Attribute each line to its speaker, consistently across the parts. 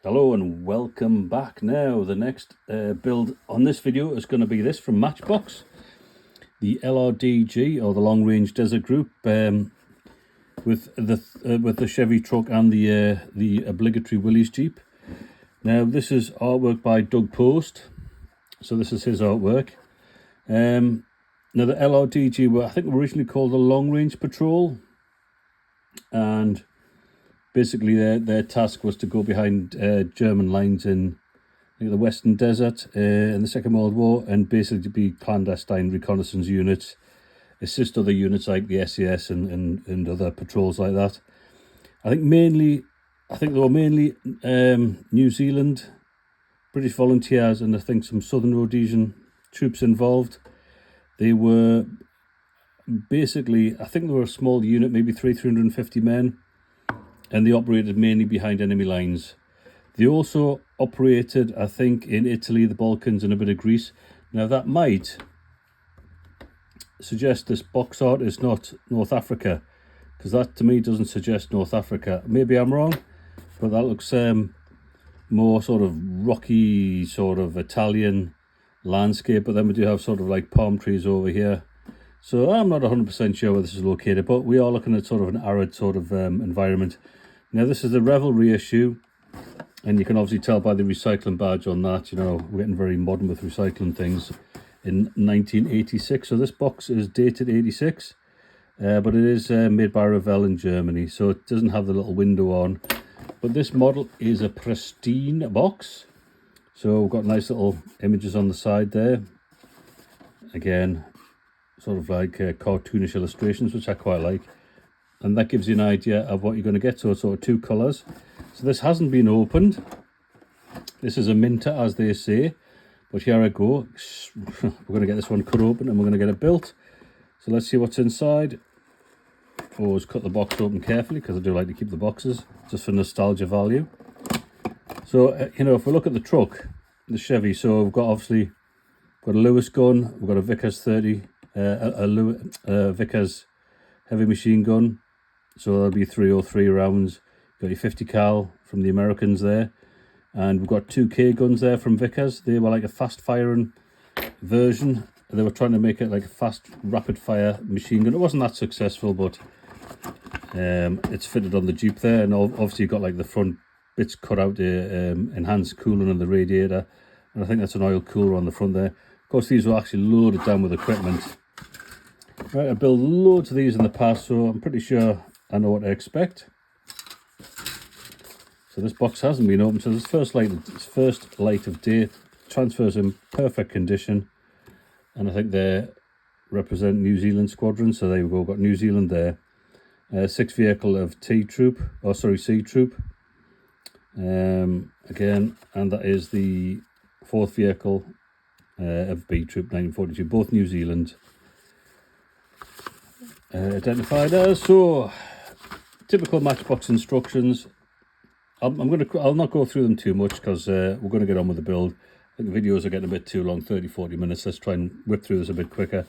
Speaker 1: Hello and welcome back. Now the next build on this video is going to be this from Matchbox, the LRDG or the Long Range Desert Group, with the Chevy truck and the obligatory Willys Jeep. Now this is artwork by Doug Post, so this is his artwork. Now the LRDG were, I think, originally called the Long Range Patrol, and basically their task was to go behind German lines in the Western Desert in the Second World War, and basically to be clandestine reconnaissance units, assist other units like the SAS and other patrols like that. I think they were mainly New Zealand, British volunteers, and I think some Southern Rhodesian troops involved. They were basically, I think they were a small unit, maybe 350 men, and they operated mainly behind enemy lines. They also operated, I think, in Italy, the Balkans, and a bit of Greece. Now that might suggest this box art is not North Africa, because that to me doesn't suggest North Africa. Maybe I'm wrong, but that looks more sort of rocky, sort of Italian landscape, but then we do have sort of like palm trees over here. So I'm not 100% sure where this is located, but we are looking at sort of an arid sort of environment. Now this is the Revelry issue, and you can obviously tell by the recycling badge on that, you know, we're getting very modern with recycling things, in 1986. So this box is dated 86, but it is made by Revell in Germany, so it doesn't have the little window on. But this model is a pristine box. So we've got nice little images on the side there. Again, sort of like cartoonish illustrations, which I quite like. And that gives you an idea of what you're going to get. So it's sort of two colours. So this hasn't been opened. This is a minter, as they say. But here I go. We're going to get this one cut open and we're going to get it built. So let's see what's inside. Always cut the box open carefully, because I do like to keep the boxes, just for nostalgia value. So, you know, if we look at the truck, the Chevy, so we've got obviously got a Lewis gun, we've got a Vickers 30, Vickers heavy machine gun, so there'll be 303 rounds. You've got your 50 cal from the Americans there, and we've got 2K guns there from Vickers. They were like a fast firing version. They were trying to make it like a fast rapid fire machine gun. It wasn't that successful, but it's fitted on the Jeep there, and obviously you've got like the front bits cut out to enhance cooling on the radiator, and I think that's an oil cooler on the front there. Of course, these were actually loaded down with equipment. Right, I built loads of these in the past, so I'm pretty sure I know what to expect. So this box hasn't been opened, so this first light of day. Transfers in perfect condition, and I think they represent New Zealand squadron. So there we go, got New Zealand there. 6th vehicle of C Troop. Again, and that is the 4th vehicle of B Troop 1942, both New Zealand. Identified as. So typical Matchbox instructions. I'll not go through them too much, because we're going to get on with the build. I think the videos are getting a bit too long, 30-40 minutes. Let's try and whip through this a bit quicker.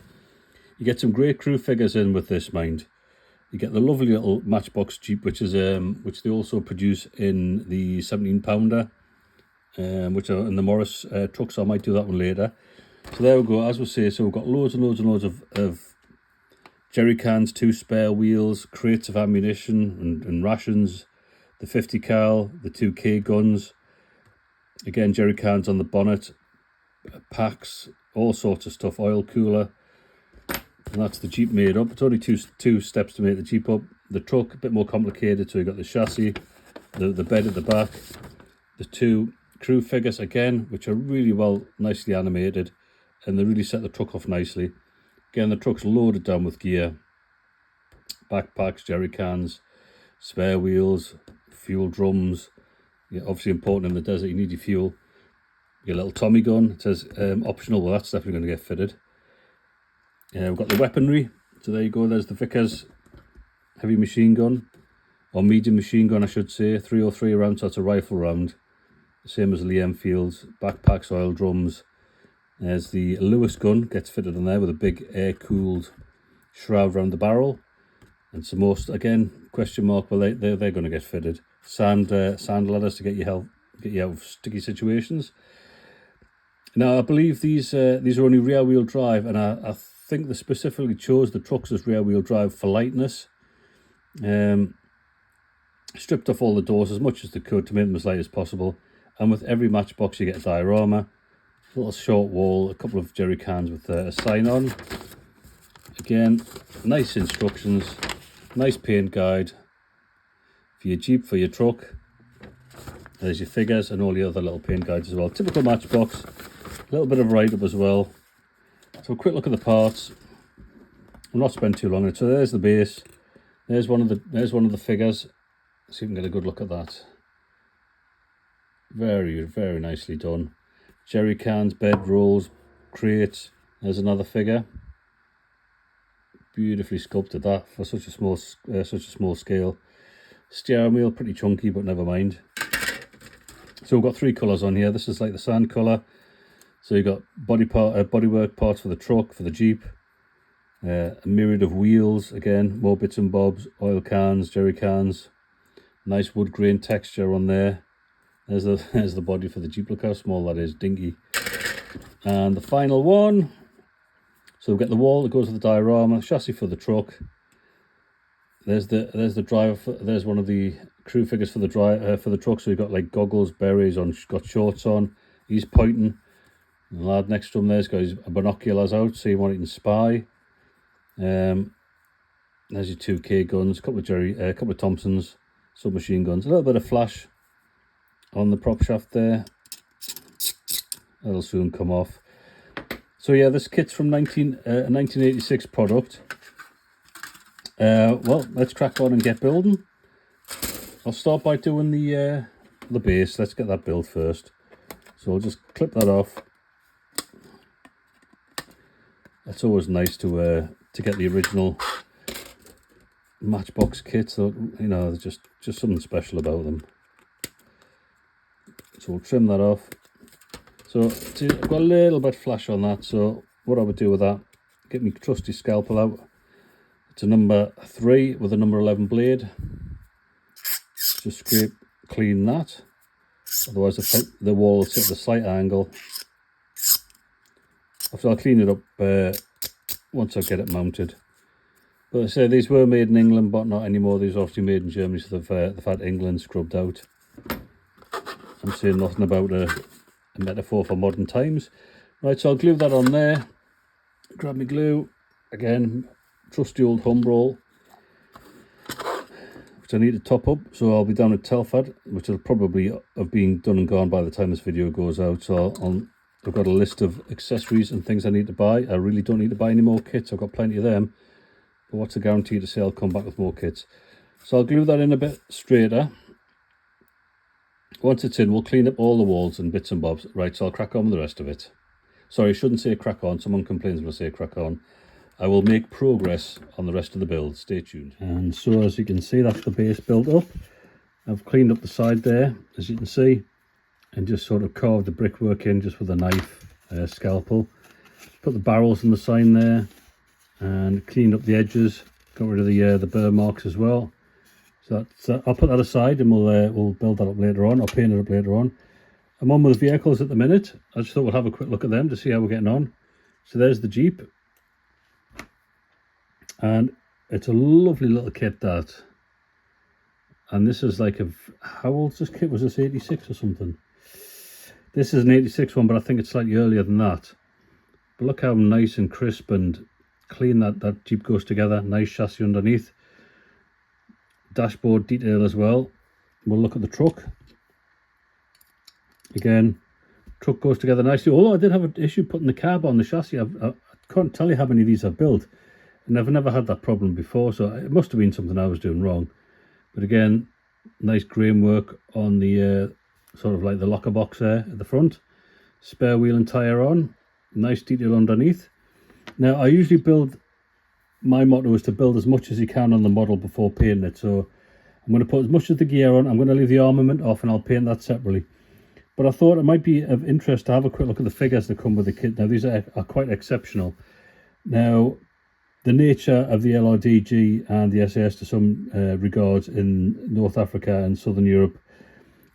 Speaker 1: You get some great crew figures in with this, mind. You get the lovely little Matchbox Jeep, which is which they also produce in the 17-pounder, which are in the Morris truck, so I might do that one later. So there we go, as we say. So we've got loads and loads and loads of jerry cans, 2 spare wheels, crates of ammunition and rations, the 50 cal, the 2K guns, again jerry cans on the bonnet, packs, all sorts of stuff, oil cooler. And that's the Jeep made up. It's only two steps to make the Jeep up. The truck, a bit more complicated. So you've got the chassis, the bed at the back, the 2 crew figures again, which are really nicely animated, and they really set the truck off nicely. Again, the truck's loaded down with gear, backpacks, jerry cans, spare wheels, fuel drums. Yeah, obviously important in the desert, you need your fuel. Your little Tommy gun, it says optional. Well, that's definitely going to get fitted. We've got the weaponry. So there you go, there's the Vickers heavy machine gun, or medium machine gun I should say, 303 round, so that's a rifle round. Same as Lee Enfield's, backpacks, oil drums. There's the Lewis gun, gets fitted on there with a big air-cooled shroud around the barrel. And some more, again, question mark, well, they're going to get fitted. Sand ladders to get your get you out of sticky situations. Now I believe these are only rear wheel drive, and I think they specifically chose the trucks as rear wheel drive for lightness. Stripped off all the doors as much as they could to make them as light as possible, and with every Matchbox you get a diorama, a little short wall, a couple of jerry cans with a sign on. Again, nice instructions, nice paint guide for your Jeep, for your truck. There's your figures and all the other little paint guides as well. Typical Matchbox, a little bit of write-up as well. So a quick look at the parts. I'll not spend too long on it. So there's the base. There's one of the figures. See if we can get a good look at that. Very, very nicely done. Jerry cans, bed rolls, crates. There's another figure. Beautifully sculpted that for such a small scale. Steering wheel, pretty chunky, but never mind. So we've got 3 colours on here. This is like the sand colour. So you've got bodywork parts for the truck, for the Jeep. A myriad of wheels, again, more bits and bobs, oil cans, jerry cans. Nice wood grain texture on there. There's the body for the Jeep. Look how small that is, dinky. And the final one. So we've got the wall that goes with the diorama, chassis for the truck. There's the driver. There's one of the crew figures for the truck. So you've got like goggles, berets on, got shorts on. He's pointing. The lad next to him there's got his binoculars out, so you want he can spy. There's your 2K guns, a couple of Thompsons, submachine guns, a little bit of flash on the prop shaft there. That'll soon come off. So yeah, this kit's from 1986 product. Well, let's crack on and get building. I'll start by doing the base. Let's get that built first. So I'll just clip that off. It's always nice to get the original Matchbox kits. So, you know, there's just something special about them. So we'll trim that off. So I've got a little bit of flash on that. So what I would do with that, get my trusty scalpel out. It's a number 3 with a number 11 blade. Just scrape clean that. Otherwise the wall will sit at a slight angle. After I'll clean it up once I get it mounted. But I say these were made in England, but not anymore. These are obviously made in Germany, so they've had England scrubbed out. I'm saying nothing about a metaphor for modern times. Right, so I'll glue that on there. Grab my glue. Again, trusty old Humbrol, which I need to top up. So I'll be down at Telford, which will probably have been done and gone by the time this video goes out. So I've got a list of accessories and things I need to buy. I really don't need to buy any more kits. I've got plenty of them. But what's the guarantee to say I'll come back with more kits? So I'll glue that in a bit straighter. Once it's in, we'll clean up all the walls and bits and bobs. Right, so I'll crack on with the rest of it. Sorry, I shouldn't say crack on. Someone complains when I say crack on. I will make progress on the rest of the build. Stay tuned. And so as you can see, that's the base built up. I've cleaned up the side there, as you can see, and just sort of carved the brickwork in just with a knife, scalpel. Put the barrels in the sign there and cleaned up the edges. Got rid of the burr marks as well. So I'll put that aside and we'll build that up later on. I'll paint it up later on. I'm on with vehicles at the minute. I just thought we'll have a quick look at them to see how we're getting on. So there's the Jeep. And it's a lovely little kit, that. And this is like how old's this kit? Was this 86 or something? This is an 86 one, but I think it's slightly earlier than that. But look how nice and crisp and clean that Jeep goes together. Nice chassis underneath. Dashboard detail as well. We'll look at the truck. Again, truck goes together nicely. Although I did have an issue putting the cab on the chassis. I can't tell you how many of these I've built. And I've never had that problem before, so it must have been something I was doing wrong. But again, nice grain work on the sort of like the locker box there at the front. Spare wheel and tyre on. Nice detail underneath. Now, I usually build, my motto is to build as much as you can on the model before painting it. So I'm going to put as much of the gear on. I'm going to leave the armament off and I'll paint that separately. But I thought it might be of interest to have a quick look at the figures that come with the kit. Now, these are quite exceptional. Now, the nature of the LRDG and the SAS to some regards in North Africa and Southern Europe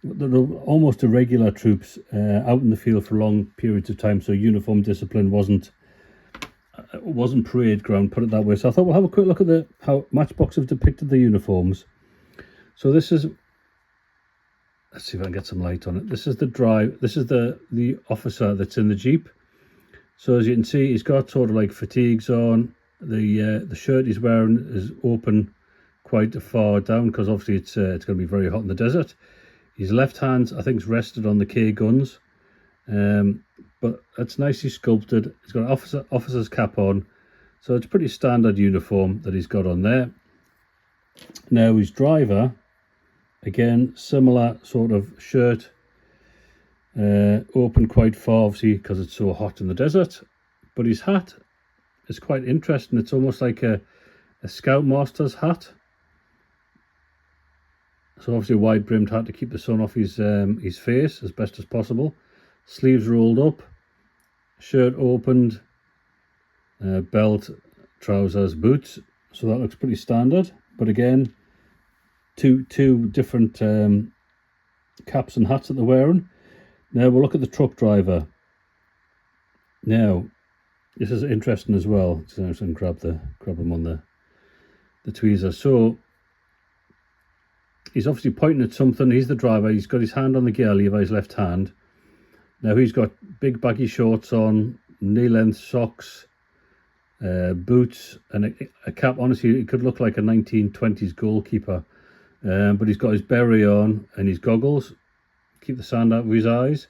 Speaker 1: they're almost irregular troops out in the field for long periods of time, so uniform discipline wasn't parade ground, put it that way. So I thought we'll have a quick look at how Matchbox have depicted the uniforms. So this is, let's see if I can get some light on it. This is the officer that's in the Jeep. So as you can see, he's got sort of like fatigues on. The shirt he's wearing is open quite far down because obviously it's going to be very hot in the desert. His left hand, I think, is rested on the K guns, but it's nicely sculpted. He's got an officer's cap on, so it's a pretty standard uniform that he's got on there. Now his driver, again, similar sort of shirt, open quite far, obviously, because it's so hot in the desert. But his hat is quite interesting. It's almost like a Scoutmaster's hat. So obviously a wide-brimmed hat to keep the sun off his face as best as possible. Sleeves rolled up, shirt opened, belt, trousers, boots. So that looks pretty standard. But again, two different caps and hats that they're wearing. Now we'll look at the truck driver. Now, this is interesting as well. So I'm just going to grab him on the tweezer. So he's obviously pointing at something. He's the driver. He's got his hand on the gear lever, his left hand. Now he's got big baggy shorts on, knee-length socks, boots, and a cap. Honestly, it could look like a 1920s goalkeeper. But he's got his beret on and his goggles. Keep the sand out of his eyes.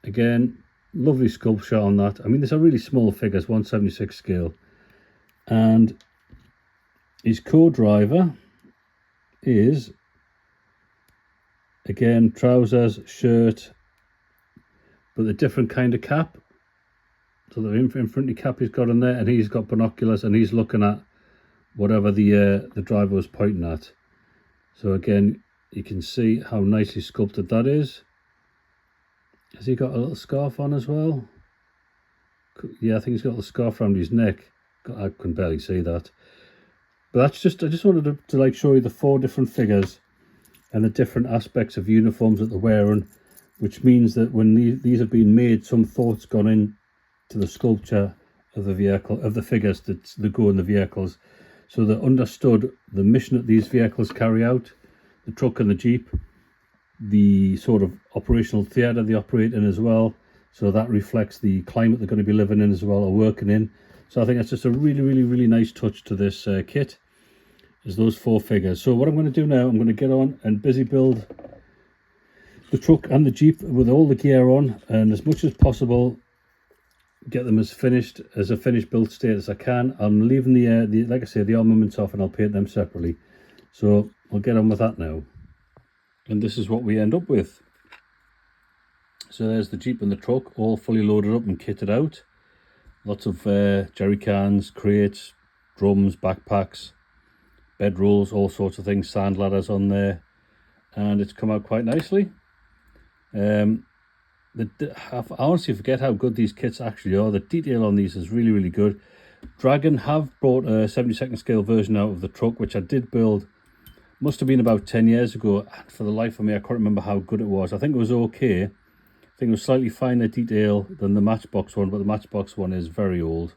Speaker 1: Again, lovely sculpture on that. I mean, these are really small figures, 1/76 scale. And his co-driver is, again, trousers, shirt, but a different kind of cap. So the infantry cap he's got in there, and he's got binoculars, and he's looking at whatever the driver was pointing at. So again, you can see how nicely sculpted that is. Has he got a little scarf on as well? Yeah, I think he's got a scarf around his neck. I can barely see that. But that's just, I just wanted to like show you the 4 different figures and the different aspects of uniforms that they're wearing, which means that when these have been made, some thought's gone in to the sculpture of the vehicle, of the figures that go in the vehicles. So they understood the mission that these vehicles carry out, the truck and the Jeep, the sort of operational theatre they operate in as well. So that reflects the climate they're going to be living in as well, or working in. So I think that's just a really, really, really nice touch to this kit, is those 4 figures. So what I'm going to do now, I'm going to get on and busy build the truck and the Jeep with all the gear on, and as much as possible get them as a finished build state as I can. I'm leaving the like I say, the armaments off, and I'll paint them separately. So I'll get on with that now. And this is what we end up with. So there's the Jeep and the truck, all fully loaded up and kitted out. Lots of jerry cans, crates, drums, backpacks, bedrolls, all sorts of things, sand ladders on there, and it's come out quite nicely. I honestly forget how good these kits actually are. The detail on these is really, really good. Dragon have brought a 72nd scale version out of the truck, which I did build, must have been about 10 years ago. For the life of me, I can't remember how good it was. I think it was okay. I think it was slightly finer detail than the Matchbox one, but the Matchbox one is very old.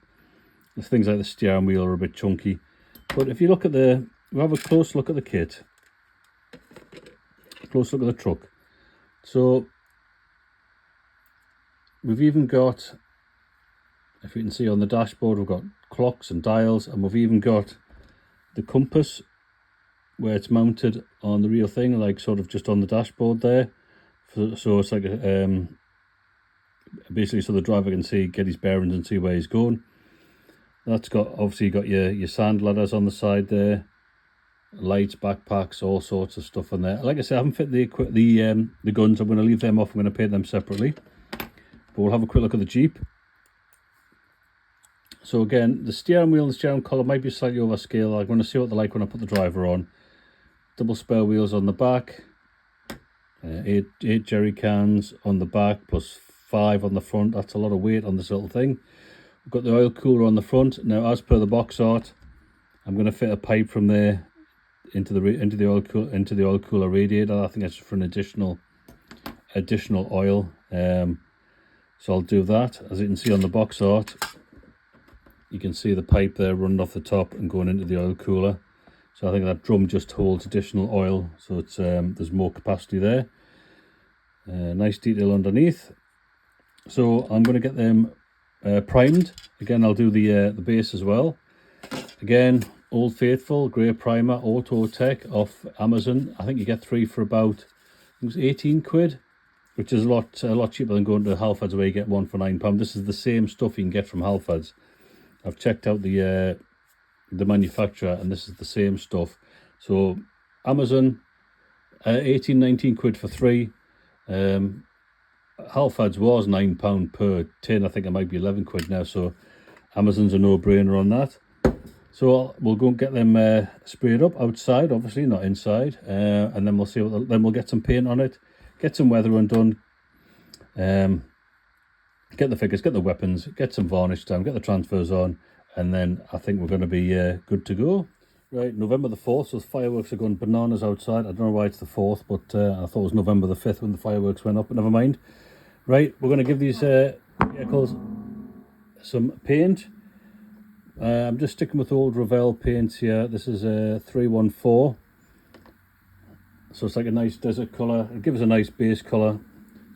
Speaker 1: There's things like the steering wheel are a bit chunky. But if you look at we'll have a close look at the kit. Close look at the truck. So we've even got, if you can see on the dashboard, we've got clocks and dials, and we've even got the compass where it's mounted on the real thing, like sort of just on the dashboard there. So it's like basically so the driver can get his bearings and see where he's going. That's obviously got your sand ladders on the side there, lights, backpacks, all sorts of stuff on there. Like I said, I haven't fit the guns. I'm going to leave them off. I'm going to paint them separately. But we'll have a quick look at the Jeep. So again, the steering wheel and the steering column might be slightly overscale. I'm going to see what they're like when I put the driver on. Double spare wheels on the back. 8 jerry cans on the back, plus 5 on the front. That's a lot of weight on this little thing. We've got the oil cooler on the front. Now, as per the box art, I'm going to fit a pipe from there into the oil cooler radiator. I think that's for an additional oil. So I'll do that. As you can see on the box art, you can see the pipe there running off the top and going into the oil cooler. So I think that drum just holds additional oil, so it's there's more capacity there. Nice detail underneath. So I'm going to get them primed. Again, I'll do the base as well. Again, Old Faithful grey primer, Auto Tech off Amazon. I think you get 3 for about, it was 18 quid, which is a lot cheaper than going to Halfords where you get 1 for £9. This is the same stuff you can get from Halfords. I've checked out the manufacturer, and this is the same stuff. So Amazon, 19 quid for 3. Halfords was £9 per tin. I think it might be 11 quid now. So Amazon's a no-brainer on that. So we'll go and get them sprayed up outside, obviously not inside, and then we'll see. Then we'll get some paint on it, get some weathering done, get the figures, get the weapons, get some varnish down, get the transfers on, and then I think we're going to be good to go. Right, November the 4th, so the fireworks are going bananas outside. I don't know why it's the 4th, but I thought it was November the 5th when the fireworks went up, but never mind. Right, we're going to give these vehicles some paint. I'm just sticking with old Revell paints here. This is a 314. So it's like a nice desert colour. It gives a nice base colour.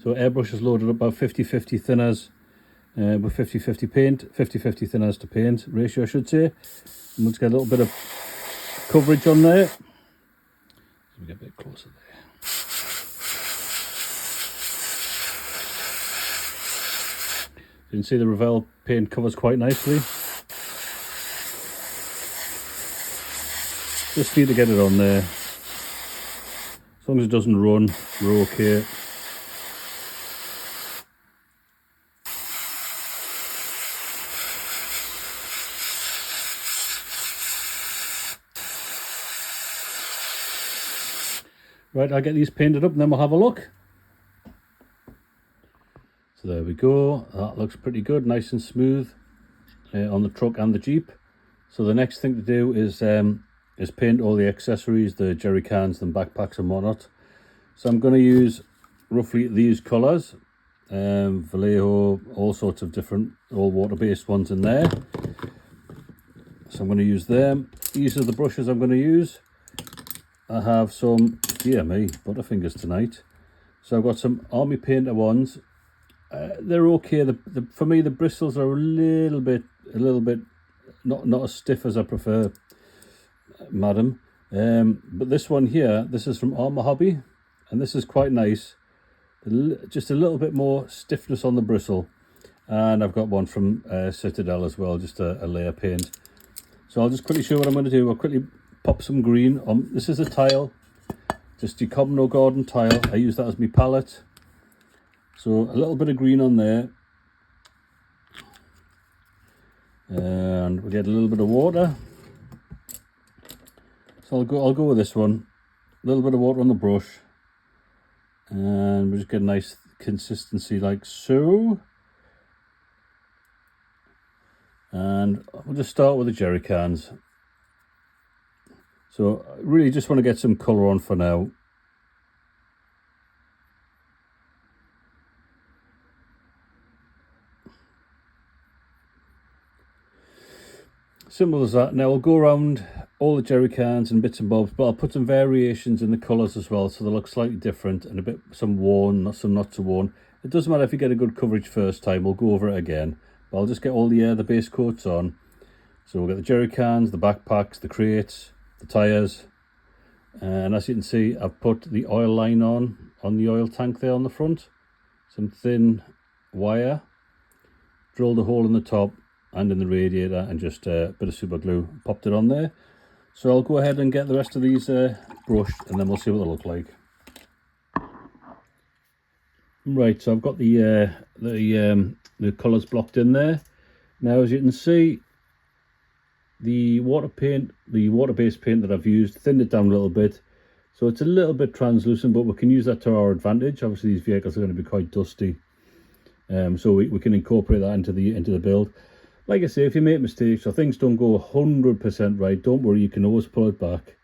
Speaker 1: So airbrush is loaded up about 50-50 thinners with 50-50 paint, 50-50 thinners to paint ratio, I should say. And we'll just get a little bit of coverage on there. Let me get a bit closer there. You can see the Revell paint covers quite nicely. Just need to get it on there. As long as it doesn't run, we're okay. Right, I'll get these painted up and then we'll have a look. So there we go. That looks pretty good, nice and smooth on the truck and the Jeep. So the next thing to do is paint all the accessories, the jerry cans and backpacks and whatnot. So I'm going to use roughly these colours, Vallejo, all sorts of different all water-based ones in there. So I'm going to use them. These are the brushes I'm going to use. I have some, dear me, Butterfingers tonight. So I've got some Army Painter ones. They're okay. For me, the bristles are a little bit not as stiff as I prefer, madam. But this one here, this is from Armour Hobby, and this is quite nice. Just a little bit more stiffness on the bristle. And I've got one from Citadel as well, just a layer paint. So I'll just quickly show you what I'm going to do. I'll quickly pop some green on. This is a tile, just your Comno Garden tile. I use that as my palette. So a little bit of green on there. And we get a little bit of water. So I'll go with this one. A little bit of water on the brush. And we just get a nice consistency like so. And we'll just start with the jerry cans. So I really just want to get some colour on for now. Simple as that. Now I'll go around all the jerry cans and bits and bobs, but I'll put some variations in the colours as well, so they look slightly different and a bit, some worn, some not so worn. It doesn't matter if you get a good coverage first time, we'll go over it again. But I'll just get all the base coats on. So we'll get the jerry cans, the backpacks, the crates, the tyres. And as you can see, I've put the oil line on the oil tank there on the front. Some thin wire. Drilled a hole in the top and in the radiator, and just a bit of super glue, popped it on there. So I'll go ahead and get the rest of these brushed, and then we'll see what they look like. Right, so I've got the colours blocked in there. Now, as you can see, the water-based paint that I've used, thinned it down a little bit, so it's a little bit translucent, but we can use that to our advantage. Obviously, these vehicles are going to be quite dusty, so we can incorporate that into the build. Like I say, if you make mistakes or things don't go 100% right, don't worry, you can always pull it back.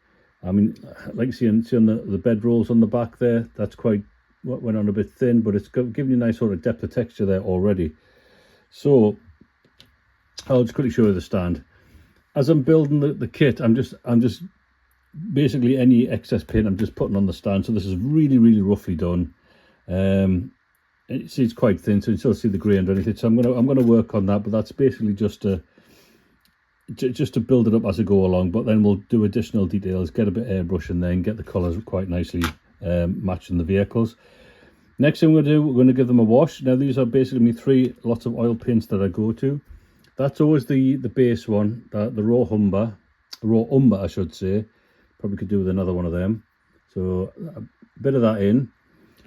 Speaker 1: I mean, like you see on the bed rolls on the back there, that's quite, what went on a bit thin, but it's giving you a nice sort of depth of texture there already. So I'll just quickly show you the stand. As I'm building the kit, I'm just basically any excess paint I'm just putting on the stand. So this is really roughly done. It's quite thin, so you still see the grey underneath it. So I'm gonna work on that, but that's basically just to build it up as I go along. But then we'll do additional details, get a bit of airbrush, and then get the colours quite nicely matching the vehicles. Next thing we're going to give them a wash. Now these are basically me 3 lots of oil paints that I go to. That's always the base one, the raw umber I should say. Probably could do with another one of them. So a bit of that in.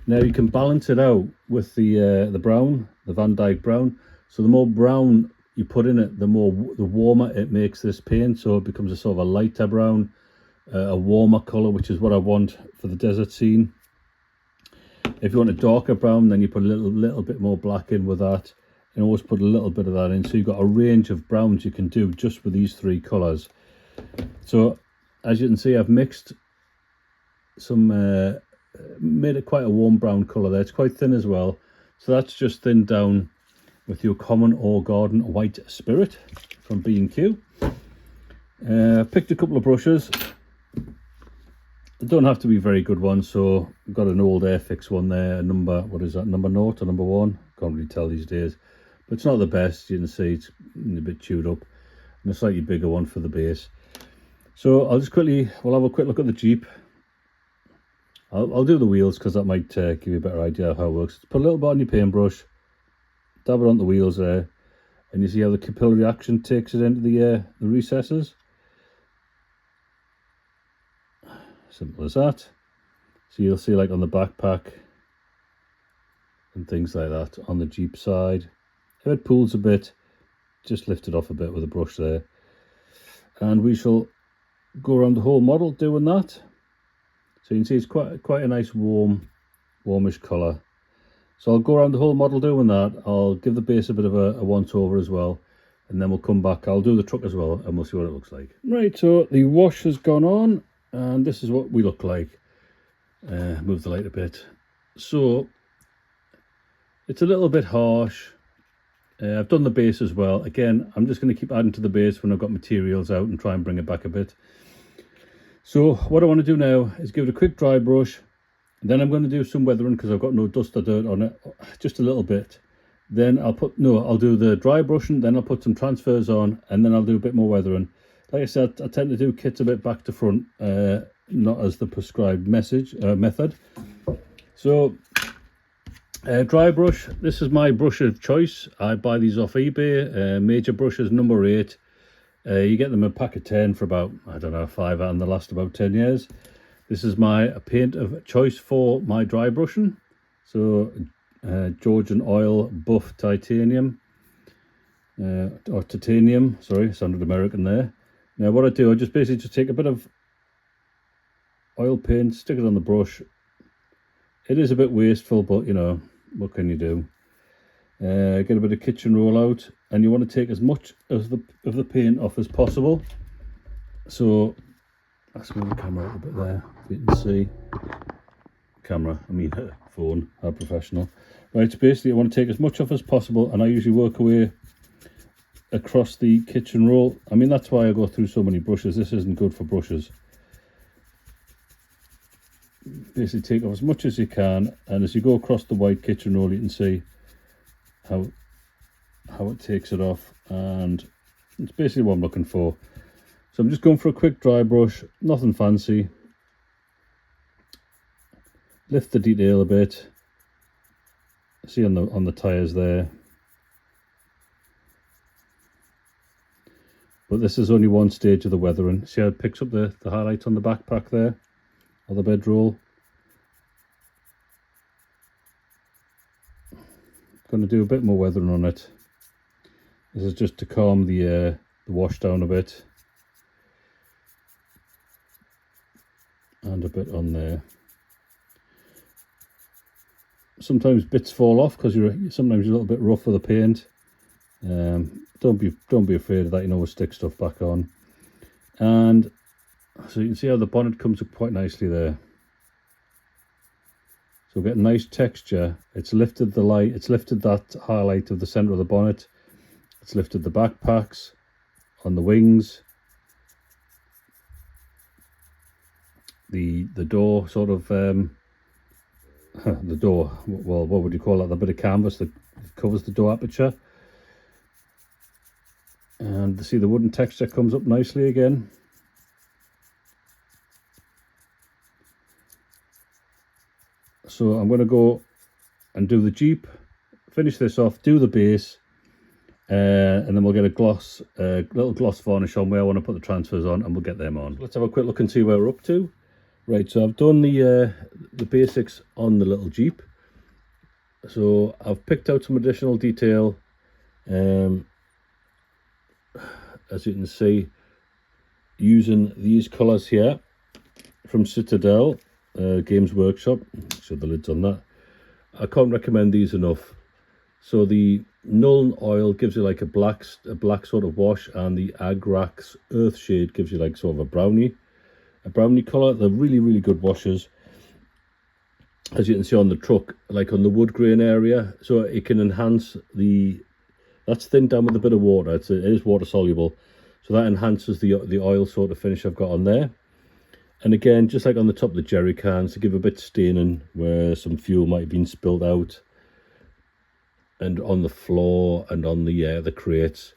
Speaker 1: Now you can balance it out with the brown, the Van Dyke brown. So the more brown you put in it, the warmer it makes this paint. So it becomes a sort of a lighter brown, a warmer colour, which is what I want for the desert scene. If you want a darker brown, then you put a little bit more black in with that, and always put a little bit of that in. So you've got a range of browns you can do just with these 3 colours. So as you can see, I've mixed some, made it quite a warm brown colour there. It's quite thin as well. So that's just thinned down with your common or garden white spirit from B&Q. Picked a couple of brushes. They don't have to be very good ones, so I've got an old Airfix one there, number, what is that, number 0 or number 1? Can't really tell these days. But it's not the best, you can see it's a bit chewed up. And a slightly bigger one for the base. So I'll just quickly, we'll have a quick look at the Jeep. I'll do the wheels because that might give you a better idea of how it works. Put a little bit on your paintbrush, dab it on the wheels there, and you see how the capillary action takes it into the recesses. Simple as that. So you'll see like on the backpack and things like that on the Jeep side. If it pulls a bit, just lift it off a bit with a brush there. And we shall go around the whole model doing that. So you can see it's quite a nice warmish colour. So I'll go around the whole model doing that. I'll give the base a bit of a once over as well. And then we'll come back. I'll do the truck as well and we'll see what it looks like. Right, so the wash has gone on. And this is what we look like. Move the light a bit. So it's a little bit harsh. I've done the base as well. Again, I'm just going to keep adding to the base when I've got materials out and try and bring it back a bit. So what I want to do now is give it a quick dry brush. Then I'm going to do some weathering because I've got no dust or dirt on it, just a little bit. Then I'll do the dry brushing, then I'll put some transfers on, and then I'll do a bit more weathering. Like I said, I tend to do kits a bit back to front, not as the prescribed method. So, dry brush. This is my brush of choice. I buy these off eBay. Major brushes, number 8. You get them a pack of 10 for about, I don't know, 5 and they last about 10 years. This is my paint of choice for my dry brushing. So, Georgian Oil Buff Titanium. Or Titanium, sorry, sounded American there. Now what I do, I just basically take a bit of oil paint, stick it on the brush. It is a bit wasteful, but you know, what can you do? Get a bit of kitchen roll out, and you want to take as much of the paint off as possible. So let's move the camera a bit there, if you can see. Camera, I mean phone, how professional. Right, so basically I want to take as much off as possible, and I usually work away across the kitchen roll. I mean, that's why I go through so many brushes. This isn't good for brushes. Basically take off as much as you can, and as you go across the white kitchen roll you can see how it takes it off, and it's basically what I'm looking for. So I'm just going for a quick dry brush, nothing fancy. Lift the detail a bit. See on the tires there. But this is only one stage of the weathering. See how it picks up the highlights on the backpack there, or the bedroll. Going to do a bit more weathering on it. This is just to calm the wash down a bit, and a bit on there. Sometimes bits fall off because sometimes you're a little bit rough with the paint. Don't be afraid of that. You know, we'll stick stuff back on. And So you can see how the bonnet comes up quite nicely there. So we get a nice texture. It's lifted the light, it's lifted that highlight of the centre of the bonnet. It's lifted the backpacks on the wings. The door sort of, the door, well, what would you call that? The bit of canvas that covers the door aperture. And see the wooden texture comes up nicely again. So I'm going to go and do the Jeep, finish this off, do the base, and then we'll get a gloss, little gloss varnish on where I want to put the transfers on, and we'll get them on. Let's have a quick look and see where we're up to. Right, so I've done the basics on the little Jeep. So I've picked out some additional detail, as you can see, using these colours here from Citadel Games Workshop. So the lid's on that. I can't recommend these enough. So the Nuln Oil gives you like a black sort of wash, and the Agrax Earth Shade gives you like sort of a brownie colour. They're really, really good washes, as you can see on the truck, like on the wood grain area. So it can enhance that's thinned down with a bit of water. It is water soluble, so that enhances the oil sort of finish I've got on there. And again, just like on the top of the jerry cans, to give a bit of staining where some fuel might have been spilled out, and on the floor and on the crates.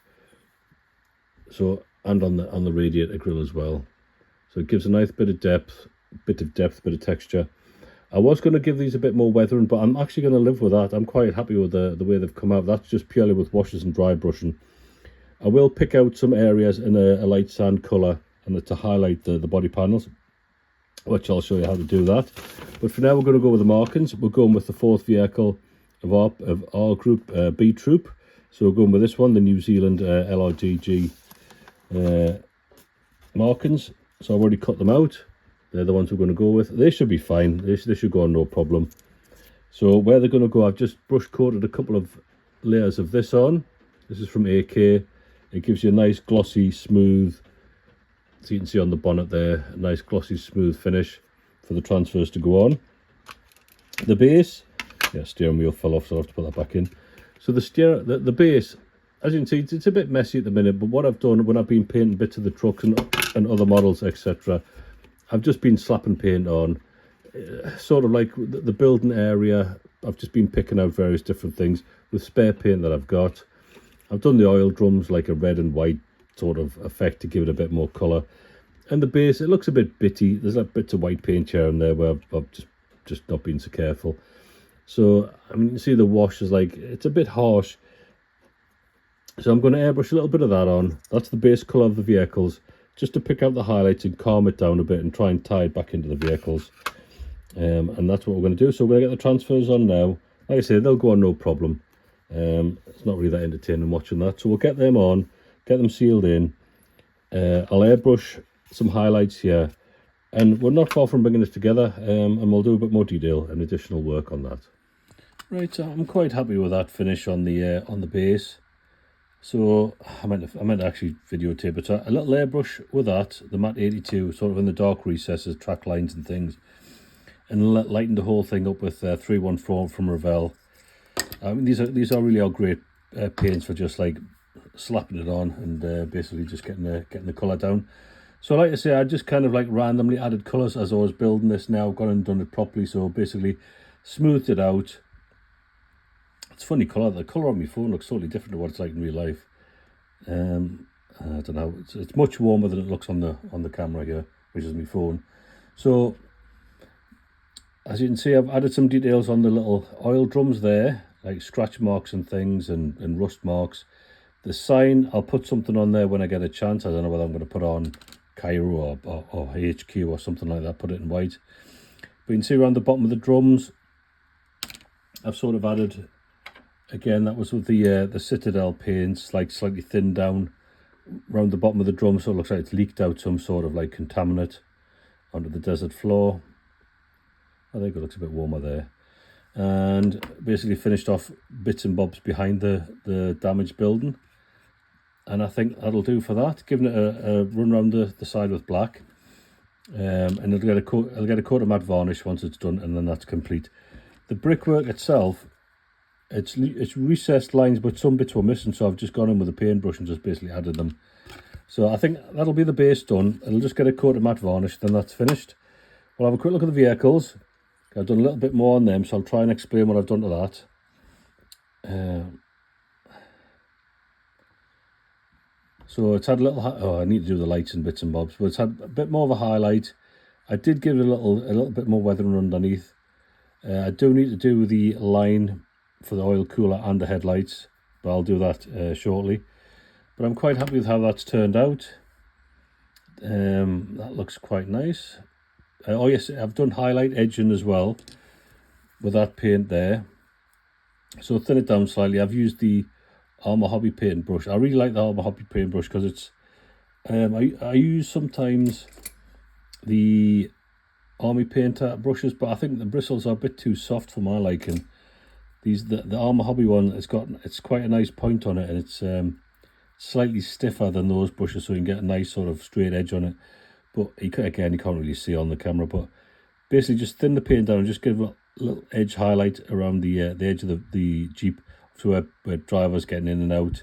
Speaker 1: So, and on the radiator grill as well. So it gives a nice bit of depth, bit of texture. I was going to give these a bit more weathering, but I'm actually going to live with that. I'm quite happy with the way they've come out. That's just purely with washes and dry brushing. I will pick out some areas in a light sand colour and to highlight the body panels, which I'll show you how to do that. But for now, we're going to go with the markings. We're going with the fourth vehicle of our group, B Troop. So we're going with this one, the New Zealand LRDG markings. So I've already cut them out. They're the ones we're going to go with. They should be fine. They should go on no problem. So where they're going to go, I've just brush coated a couple of layers of this on. This is from AK. It gives you a nice glossy, smooth, so you can see on the bonnet there, a nice glossy, smooth finish for the transfers to go on. The base, yeah, steering wheel fell off, so I'll have to put that back in. So the base, as you can see, it's a bit messy at the minute, but what I've done when I've been painting bits of the trucks and other models, etc., I've just been slapping paint on, sort of like the building area. I've just been picking out various different things with spare paint that I've got. I've done the oil drums like a red and white sort of effect to give it a bit more colour. And the base, it looks a bit bitty. There's like bits of white paint here and there where I've just not been so careful. So, I mean, you can see the wash is like, it's a bit harsh. So I'm going to airbrush a little bit of that on. That's the base colour of the vehicles, just to pick out the highlights and calm it down a bit and try and tie it back into the vehicles. And that's what we're going to do. So we're going to get the transfers on now. Like I say, they'll go on no problem. It's not really that entertaining watching that. So we'll get them on, get them sealed in. I'll airbrush some highlights here. And we're not far from bringing this together. And we'll do a bit more detail and additional work on that. Right, so I'm quite happy with that finish on the base. So I meant to actually videotape it. So a little airbrush with that, the matte 82, sort of in the dark recesses, track lines and things, and lighten the whole thing up with 314 from Revell. I mean, these are really great paints for just like slapping it on and basically just getting the colour down. So like I say, I just kind of like randomly added colours as I was building this. Now I've gone and done it properly, so basically smoothed it out. It's funny colour. The colour on my phone looks totally different to what it's like in real life. I don't know. It's much warmer than it looks on the camera here, which is my phone. So as you can see, I've added some details on the little oil drums there, like scratch marks and things and rust marks. The sign, I'll put something on there when I get a chance. I don't know whether I'm going to put on Cairo or HQ or something like that, put it in white. But you can see around the bottom of the drums, I've sort of added, again, that was with the Citadel paints, like slightly thinned down around the bottom of the drum, so it looks like it's leaked out some sort of like contaminant onto the desert floor. I think it looks a bit warmer there. And basically finished off bits and bobs behind the damaged building. And I think that'll do for that, giving it a run around the side with black. and it'll get a coat of matte varnish once it's done, and then that's complete. The brickwork itself, it's recessed lines, but some bits were missing, so I've just gone in with a paintbrush and just basically added them. So I think that'll be the base done. It'll just get a coat of matte varnish, then that's finished. We'll have a quick look at the vehicles. I've done a little bit more on them, so I'll try and explain what I've done to that. So it's had a little, I need to do the lights and bits and bobs, but it's had a bit more of a highlight. I did give it a little bit more weathering underneath. I do need to do the line for the oil cooler and the headlights, but I'll do that shortly. But I'm quite happy with how that's turned out. That looks quite nice. Oh yes, I've done highlight edging as well with that paint there. So thin it down slightly. I've used the Armour Hobby paint brush. I really like the Armour Hobby paint brush because it's I use sometimes the Army Painter brushes, but I think the bristles are a bit too soft for my liking. The Armour Hobby one, it's quite a nice point on it, and it's slightly stiffer than those brushes, so you can get a nice sort of straight edge on it. But you can't really see on the camera, but basically just thin the paint down and just give a little edge highlight around the edge of the Jeep, to where drivers getting in and out.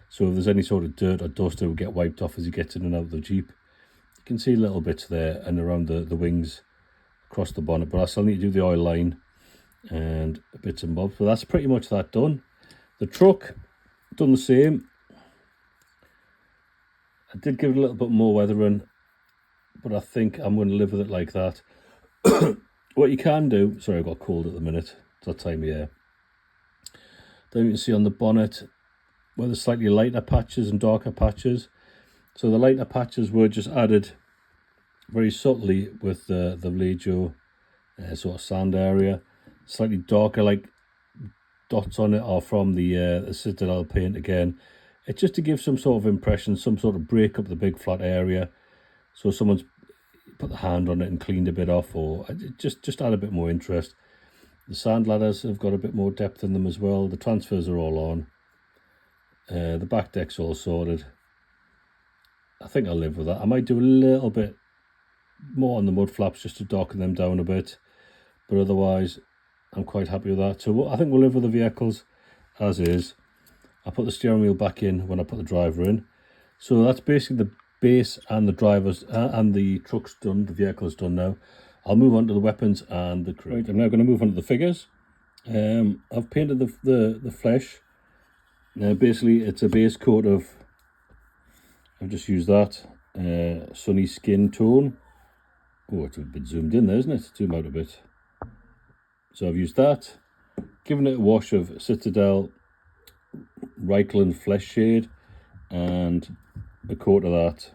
Speaker 1: So if there's any sort of dirt or dust, it will get wiped off as he gets in and out of the Jeep. You can see little bits there and around the wings across the bonnet, but I still need to do the oil line and bits and bobs. But that's pretty much that done. The truck, done the same. I did give it a little bit more weathering, but I think I'm going to live with it like that. What you can do, sorry, I've got cold at the minute, it's that time of year. Then you can see on the bonnet where there's slightly lighter patches and darker patches. So the lighter patches were just added very subtly with the Vallejo sort of sand area. Slightly darker, like dots on it, are from the Citadel paint again. It's just to give some sort of impression, some sort of break up the big flat area. So someone's put the hand on it and cleaned a bit off, or just add a bit more interest. The sand ladders have got a bit more depth in them as well. The transfers are all on. The back deck's all sorted. I think I'll live with that. I might do a little bit more on the mud flaps just to darken them down a bit, but otherwise I'm quite happy with that. So I think we'll live with the vehicles as is. I put the steering wheel back in when I put the driver in. So that's basically the base and the drivers and the truck's done. The vehicle's done now. I'll move on to the weapons and the crew. Right, I'm now going to move on to the figures. I've painted the flesh. Now basically it's a base coat of, I've just used that sunny skin tone. Oh, it's a bit zoomed in there, isn't it? Zoom out a bit. So I've used that, given it a wash of Citadel Reichland flesh shade and a coat of that,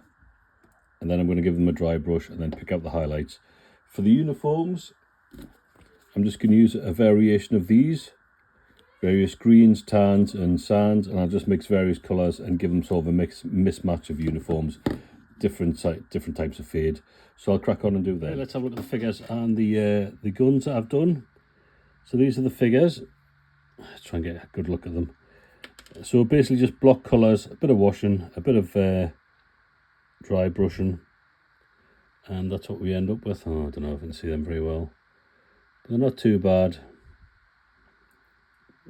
Speaker 1: and then I'm going to give them a dry brush and then pick out the highlights. For the uniforms, I'm just going to use a variation of these, various greens, tans and sands, and I'll just mix various colours and give them sort of a mismatch of uniforms, different types of fade. So I'll crack on and do that. Okay, let's have a look at the figures and the guns that I've done. So these are the figures. Let's try and get a good look at them. So basically just block colours, a bit of washing, a bit of dry brushing, and that's what we end up with. Oh, I don't know if I can see them very well, but they're not too bad.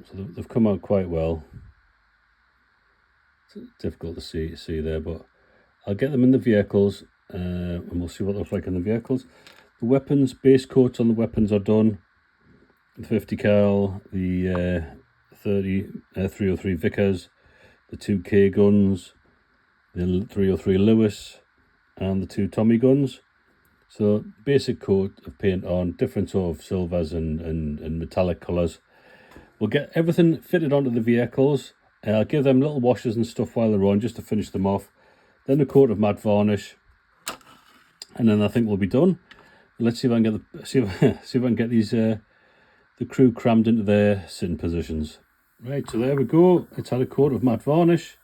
Speaker 1: So they've come out quite well. It's difficult to see there, but I'll get them in the vehicles and we'll see what they look like in the vehicles. The weapons, base coats on the weapons are done. The 50 cal, the 303 Vickers, the 2K guns, the 303 Lewis, and the 2 Tommy guns. So basic coat of paint on, different sort of silvers and metallic colours. We'll get everything fitted onto the vehicles. I'll give them little washes and stuff while they're on, just to finish them off. Then a coat of matte varnish, and then I think we'll be done. Let's see if I can get see if I can get these the crew crammed into their sitting positions. Right, so there we go. It's had a coat of matte varnish.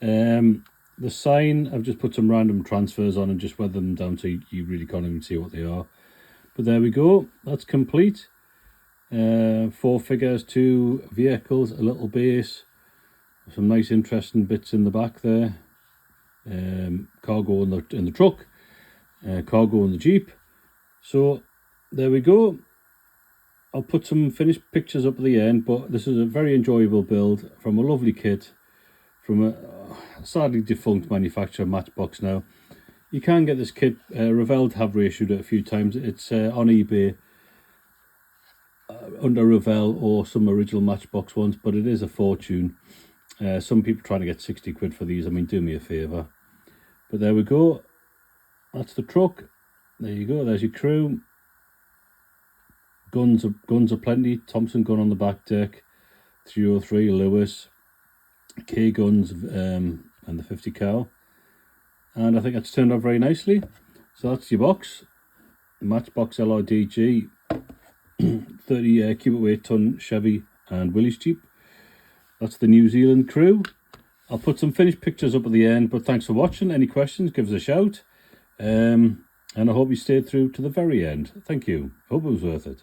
Speaker 1: The sign, I've just put some random transfers on and just weathered them down so you really can't even see what they are. But there we go. That's complete. 4 figures, 2 vehicles, a little base, some nice interesting bits in the back there. Cargo in the truck. cargo on the Jeep. So there we go. I'll put some finished pictures up at the end, but this is a very enjoyable build from a lovely kit from a sadly defunct manufacturer, Matchbox now. You can get this kit, Revell have reissued it a few times. It's on eBay under Revell or some original Matchbox ones, but it is a fortune. Some people trying to get 60 quid for these. I mean, do me a favour. But there we go. That's the truck. There you go. There's your crew. Guns are plenty. Thompson gun on the back deck. 303 Lewis. K guns and the 50 cal. And I think that's turned out very nicely. So that's your box. Matchbox LRDG. 30 cubic weight ton Chevy and Willys Jeep. That's the New Zealand crew. I'll put some finished pictures up at the end, but thanks for watching. Any questions, give us a shout. And I hope you stayed through to the very end. Thank you. Hope it was worth it.